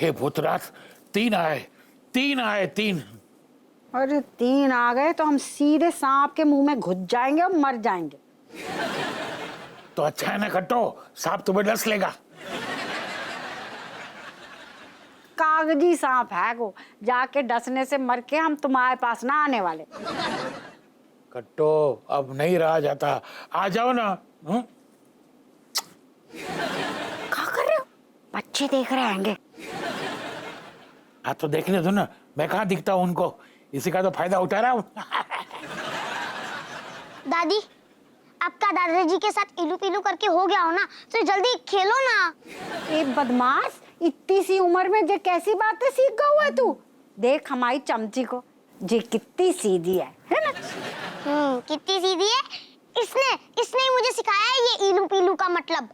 हे भूतनाथ, 3 आए, 3 आए, 3। अरे 3 आ गए तो हम सीधे सांप के मुंह में घुस जाएंगे और मर जाएंगे। तो अच्छा है ना कट्टो, सांप तुम्हें डस लेगा। कागजी सांप है वो, जाके डसने से मर के हम तुम्हारे पास ना आने वाले। कट्टो अब नहीं रहा जाता, आ जाओ ना। क्या कर रहे हो? बच्चे देख रहे होंगे। हाँ तो देखने दो ना, मैं कहाँ दिखता हूँ उनको, इसी का तो फायदा उठा रहा हूँ। दादी, आपका दादाजी के साथ इलू पिलू करके हो गया हो ना, तो जल्दी खेलो ना। ए बदमाश, इतनी सी उम्र में जे कैसी बातें सीख गया हुआ है तू। देख हमारी चमची को, जे कितनी सीधी है ना? कितनी सीधी है। इसने इसने ही मुझे सिखाया है ये इलू पिलू का मतलब।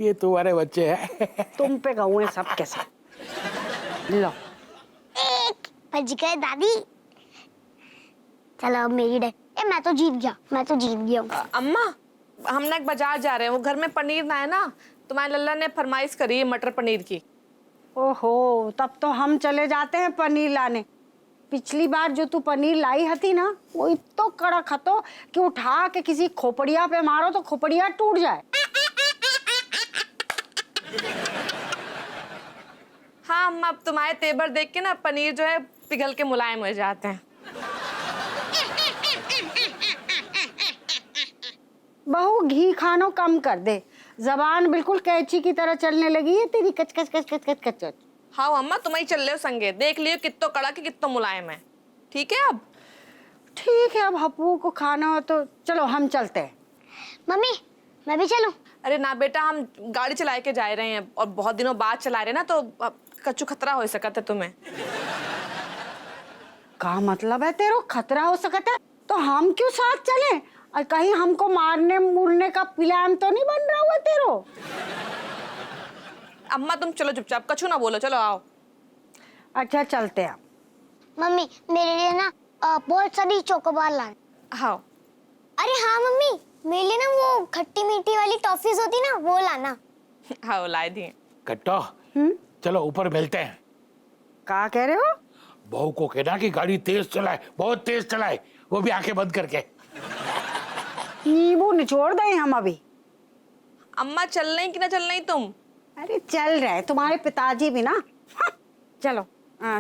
ये तुम्हारे बच्चे हैं। तुम पे गऊ है सब के सब। लो एक बच गए दादी। चलो अब मेरी डे। मैं तो जीत गया हूँ। अम्मा, हम ना एक बाजार जा रहे हैं, वो घर में पनीर ना है ना, तुम्हारे लल्ला ने फरमाइश करी है मटर पनीर की। ओहो, तब तो हम चले जाते हैं पनीर लाने। पिछली बार जो तू पनीर लाई हती ना, वो इतना कड़क हतो कि उठा के किसी खोपड़िया पे मारो तो खोपड़िया टूट जाए। हाँ अम्मा, अब तुम्हारे तेवर देख के ना पनीर जो है पिघल के मुलायम हो जाते हैं। बहू घी खानो कम कर दे, जबान बिल्कुल कैंची की तरह चलने लगी है तेरी, कच कच कच कच कच कच। हाँ अम्मा, तुम ही चल रहे हो संगे, देख लियो कितना कड़क है कितना मुलायम है। ठीक है अब? ठीक है, अब हप्पू को खाना हो तो चलो हम चलते हैं। मम्मी, मैं भी चलूं? अरे ना बेटा, हम गाड़ी चला के जा रहे हैं और बहुत दिनों बाद चला रहे हैं ना, तो कच्चू खतरा हो सकता है तुम्हें। क्या मतलब है तेरो खतरा हो सकता है? तो हम क्यों साथ चलें? और कहीं हमको मारने मुरने का प्लान तो नहीं बन रहा हुआ तेरो? अम्मा तुम चलो चुपचाप, कछू ना बोलो, चलो आओ। अच्छा चलते हैं। मम्मी, मेरे लिए ना बहुत सारी चोकोबार लाना। हाँ। अरे हाँ मम्मी, मेरे लिए ना वो खट्टी मीठी वाली टॉफीज होती ना, वो लाना। हाँ ला दिए। कट्टो चलो ऊपर मिलते हैं। क्या कह रहे हो? बहू को कहना कि गाड़ी तेज चलाए, बहुत तेज चलाए, वो भी आंखें बंद करके। नींबू निचोड़ दें हम अभी। अम्मा चल रही कि ना चल रही तुम? अरे चल रहे तुम्हारे पिताजी भी ना। हाँ, चलो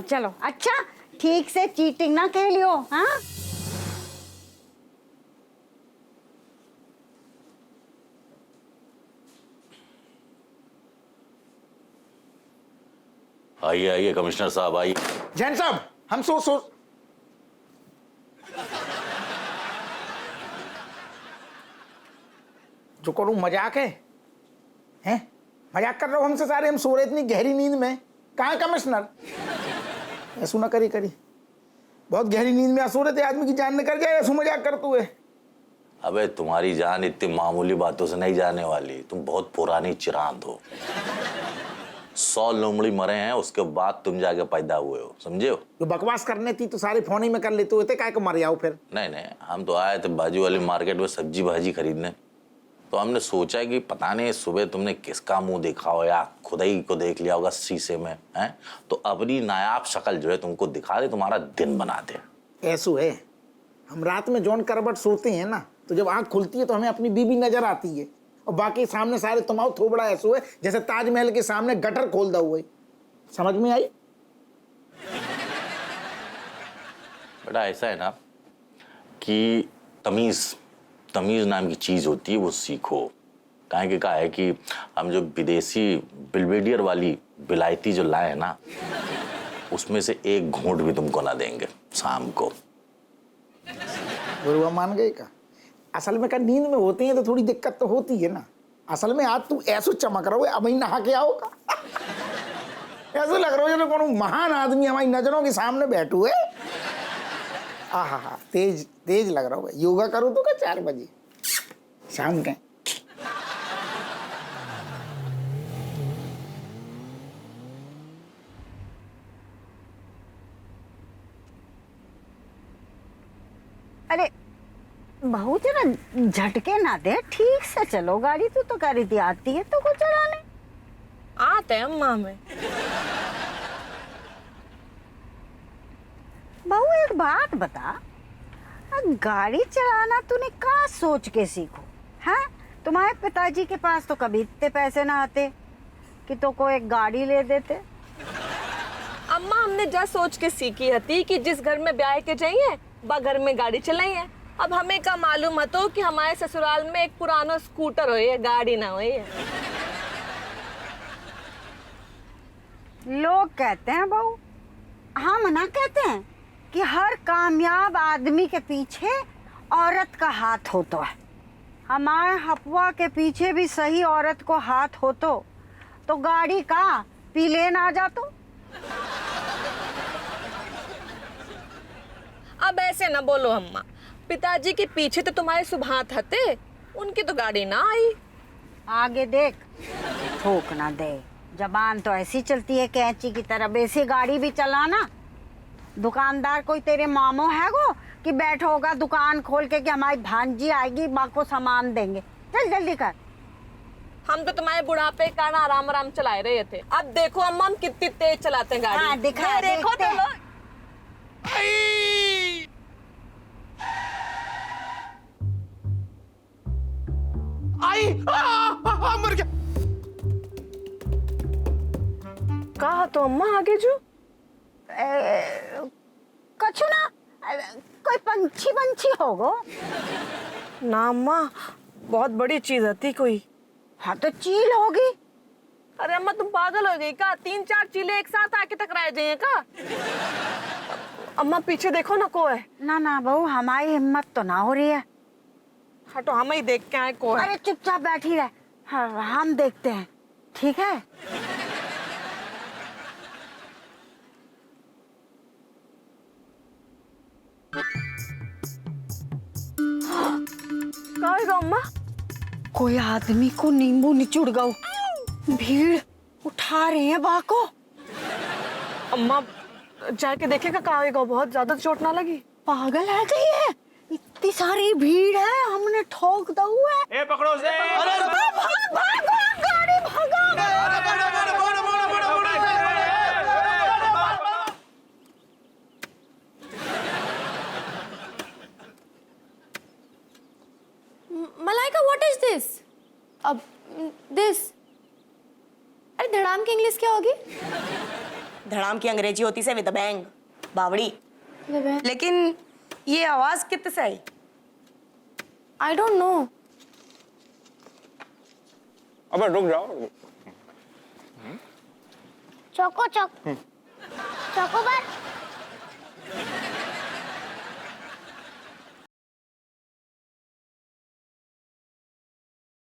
चलो। अच्छा ठीक से चीटिंग ना खेलियो। हाँ आइए आइए कमिश्नर साहब आइए। जैन साहब, हम सो जो करूं मजाक है? हैं? मजाक कर रहे हो हमसे सारे? हम सो रहे इतनी गहरी नींद में। कहाँ है कमिश्नर? ऐसू ना करी बहुत गहरी नींद में सो रहे थे, आदमी की जान निकल जाए, ऐसू मजाक कर तू है। अबे तुम्हारी जान इतनी मामूली बातों से नहीं जाने वाली, तुम बहुत पुरानी चिरांद हो। 100 लोमड़ी मरे हैं उसके बाद तुम जाके पैदा हुए हो, समझे हो? जो बकवास करने थी तो सारे फोन ही में कर लेते हुए थे, काय को मर जाओ फिर। नहीं, हम तो आए थे बाजू वाली मार्केट में सब्जी भाजी खरीदने, तो हमने सोचा कि पता नहीं सुबह तुमने किसका मुंह देखा हो या खुद ही को देख लिया होगा शीशे में, हैं? तो अपनी नायाब शक्ल जो है तुमको दिखा दे, तुम्हारा दिन बना दे। ऐसू है, हम रात में जॉन करबट सोते हैं ना, तो जब आंख खुलती है तो हमें अपनी बीबी नजर आती है, और बाकी सामने सारे तुम्हारा थोबड़ा ऐसू है जैसे ताजमहल के सामने गटर खोल दा हुआ है। समझ में आई? बेटा ऐसा है ना कि तमीज नाम की चीज होती है, वो सीखो। काहे कि कहा है कि हम जो विदेशी बिल्वेडियर वाली बिलायती जो लाए हैं ना, उसमें से एक घूंट भी तुमको ना देंगे शाम को। गुरुआ मान गए का? असल में का नींद में होती है तो थोड़ी दिक्कत तो होती है ना। असल में आज तू ऐसो चमक रहा है, अब ही नहा के आओगा। ऐसा लग रहा है जैसे कोनो महान आदमी हमारी नजरों के सामने बैठू है। आहा, तेज लग रहा है। योगा करूँ तो क्या 4 बजे शाम के? अरे बहू जरा झटके ना दे, ठीक से चलो गाड़ी। तू तो करी थी आती है तो को चलाने। आते हैं अम्मा हमें। बहू एक बात बता, गाड़ी चलाना तूने कहाँ सोच के सीखो हैं? तुम्हारे पिताजी के पास तो कभी इतने पैसे ना आते कि तो को एक गाड़ी ले देते। अम्मा हमने जा सोच के सीखी हती कि जिस घर में ब्याह के जाइए बा घर में गाड़ी चलाइए। अब हमें का मालूम हतो कि हमारे ससुराल में एक पुराना स्कूटर हो है, गाड़ी ना हो है। लोग कहते हैं बहू, हम ना कहते हैं कि हर कामयाब आदमी के पीछे औरत का हाथ होता है। हमारे हपुआ के पीछे भी सही औरत को हाथ होतो तो गाड़ी का पी लेन आ जातो। अब ऐसे ना बोलो अम्मा, पिताजी के पीछे तो तुम्हारे सुभात हते, उनकी तो गाड़ी ना आई। आगे देख, ठोक ना दे। जबान तो ऐसी चलती है कैंची की तरह। वैसे गाड़ी भी चलाना। दुकानदार कोई तेरे मामो है वो कि बैठो होगा दुकान खोल के कि हमारी भांजी आएगी माँ को सामान देंगे। चल जल्दी कर। हम तो तुम्हारे बुढ़ापे का ना आराम आराम चलाए रहे थे। अब देखो अम्मा हम कितनी तेज चलाते हैं गाड़ी। हाँ, दिखा, देखो देखते तो हैं। लो। मर गया। कहा तो अम्मा आगे जो कछु ना, कोई पंछी पंछी होगो। ना अम्मा, बहुत बड़ी चीज हती कोई। हाँ तो चील होगी। अरे अम्मा तुम पागल हो गई का? 3-4 चीले एक साथ आके टकराए जाइए का? अम्मा पीछे देखो ना, को है। ना ना बहू, हमारी हिम्मत तो ना हो रही है। हटो, हम ही देख के आए को है। अरे चुपचाप बैठी रह, हाँ, हम देखते हैं, ठीक है? का है अम्मा? कोई आदमी को नींबू निचुड़ गओ। भीड़ उठा रहे हैं बा को। अम्मा जाके देखेगा का होगा, बहुत ज्यादा चोट ना लगी? पागल है गई है, इतनी सारी भीड़ है, हमने ठोक दो है। ए पकड़ो उसे। भाग भाग गाड़ी भगा। Malaika, what is this? अब this? अरे धड़ाम की इंग्लिश क्या होगी? धड़ाम की अंग्रेजी होती से विद अ बैंग, बावड़ी। लेकिन ये आवाज कितने से आई? I don't know. अबे रुक जाओ। चोको बार